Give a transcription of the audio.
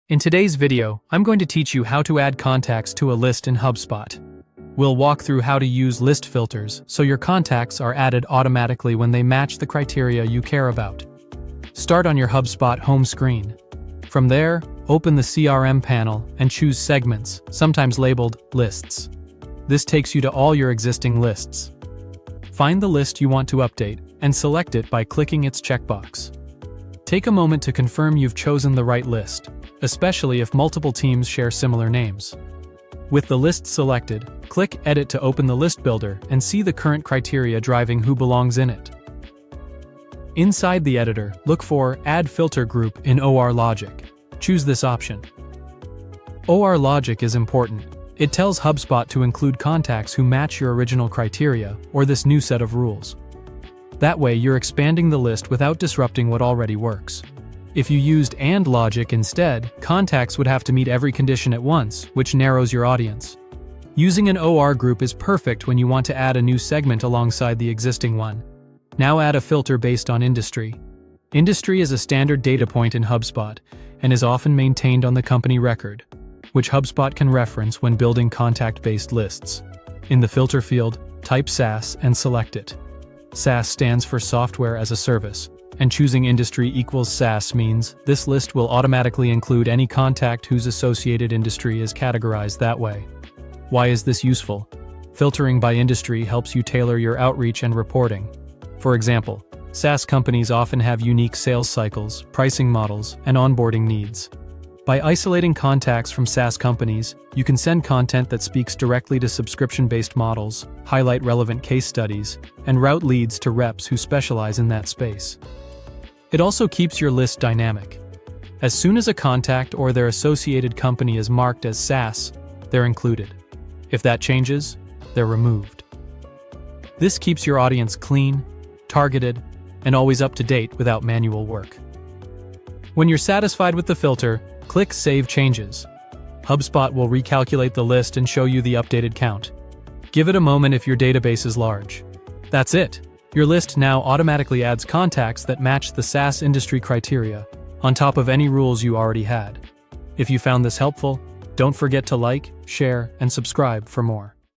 In today's video, I'm going to teach you how to add contacts to a list in HubSpot. We'll walk through how to use list filters so your contacts are added automatically when they match the criteria you care about. Start on your HubSpot home screen. From there, open the CRM panel and choose Segments, sometimes labeled Lists. This takes you to all your existing lists. Find the list you want to update and select it by clicking its checkbox. Take a moment to confirm you've chosen the right list, especially if multiple teams share similar names. With the list selected, click Edit to open the list builder and see the current criteria driving who belongs in it. Inside the editor, look for Add Filter Group in OR Logic. Choose this option. OR Logic is important. It tells HubSpot to include contacts who match your original criteria or this new set of rules. That way, you're expanding the list without disrupting what already works. If you used AND logic instead, contacts would have to meet every condition at once, which narrows your audience. Using an OR group is perfect when you want to add a new segment alongside the existing one. Now add a filter based on industry. Industry is a standard data point in HubSpot and is often maintained on the company record, which HubSpot can reference when building contact-based lists. In the filter field, type SaaS and select it. SaaS stands for Software as a Service, and choosing industry equals SaaS means this list will automatically include any contact whose associated industry is categorized that way. Why is this useful? Filtering by industry helps you tailor your outreach and reporting. For example, SaaS companies often have unique sales cycles, pricing models, and onboarding needs. By isolating contacts from SaaS companies, you can send content that speaks directly to subscription-based models, highlight relevant case studies, and route leads to reps who specialize in that space. It also keeps your list dynamic. As soon as a contact or their associated company is marked as SaaS, they're included. If that changes, they're removed. This keeps your audience clean, targeted, and always up to date without manual work. When you're satisfied with the filter, click Save Changes. HubSpot will recalculate the list and show you the updated count. Give it a moment if your database is large. That's it. Your list now automatically adds contacts that match the SaaS industry criteria, on top of any rules you already had. If you found this helpful, don't forget to like, share, and subscribe for more.